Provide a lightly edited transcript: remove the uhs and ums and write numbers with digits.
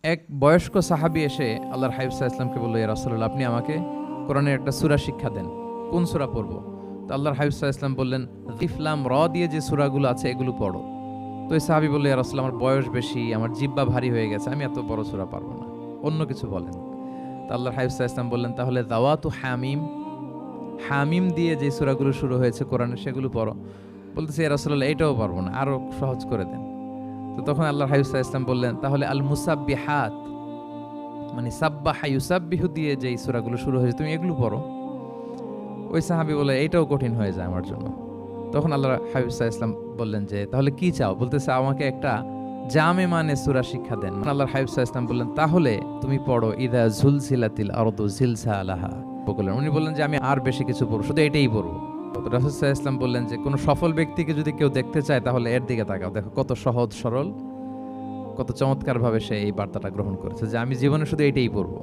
এক বয়স্ক সাহাবী এসে আল্লাহর হাবিব সাল্লাল্লাহু আলাইহি ওয়াসাল্লামকে বলল, ইয়া রাসূলুল্লাহ, আপনি আমাকে কোরআনের একটা সূরা শিক্ষা দেন, কোন সূরা পড়ব? তো আল্লাহর হাবিব সাল্লাল্লাহু আলাইহি ওয়াসাল্লাম বললেন, আলিফ লাম র দিয়ে যে সূরাগুলো আছে এগুলো পড়ো। তো এই সাহাবী বলল, ইয়া রাসূলুল্লাহ, আমার বয়স বেশি, আমার জিহ্বা ভারী হয়ে গেছে, আমি এত বড় সূরা পারবো না, অন্য কিছু বলেন। তো আল্লাহর হাবিব সাল্লাল্লাহু আলাইহি ওয়াসাল্লাম বললেন, তাহলে দাওয়াতু হামিম, হামিম দিয়ে যে সূরাগুলো শুরু হয়েছে কোরআনে সেগুলো পড়ো। বলতেছে, ইয়া রাসূলুল্লাহ, এটাও পারবো না, আরো সহজ করে দেন। তো তখন আল্লাহর হাবিব সাল্লাল্লাহু আলাইহি ওয়াসাল্লাম বললেন, তাহলে আল মুসাব্বিহাত, মানে সাব্বাহা ইউসাব্বিহু দিয়ে যেই সূরাগুলো শুরু হয়েছে তুমি এগুলো পড়ো। ওই সাহাবী বলে, এইটাও কঠিন হয়ে যায় আমার জন্য। তখন আল্লাহর হাবিব সাল্লাল্লাহু আলাইহি ওয়াসাল্লাম বললেন যে, তাহলে কি চাও? বলতেছে, আমাকে একটা জামে মানে সূরা শিক্ষা দেন। আল্লাহর হাবিব সাল্লাল্লাহু আলাইহি ওয়াসাল্লাম বললেন, তাহলে তুমি পড়ো ইদা জুলজিলাতিল আরদু জিলজালাহা। বললেন, উনি বললেন যে, আমি আর বেশি কিছু পড়ব, শুধু এটাই পড়ব। রাসূল সাল্লাল্লাহু আলাইহি ওয়াসাল্লাম বললেন যে, কোন সফল ব্যক্তিকে যদি কেউ দেখতে চায় তাহলে এর দিকে তাকাও, দেখো কত সহজ সরল, কত চমৎকার ভাবে সে এই বার্তাটা গ্রহণ করেছে যে আমি জীবনে শুধু এটাই পড়ব।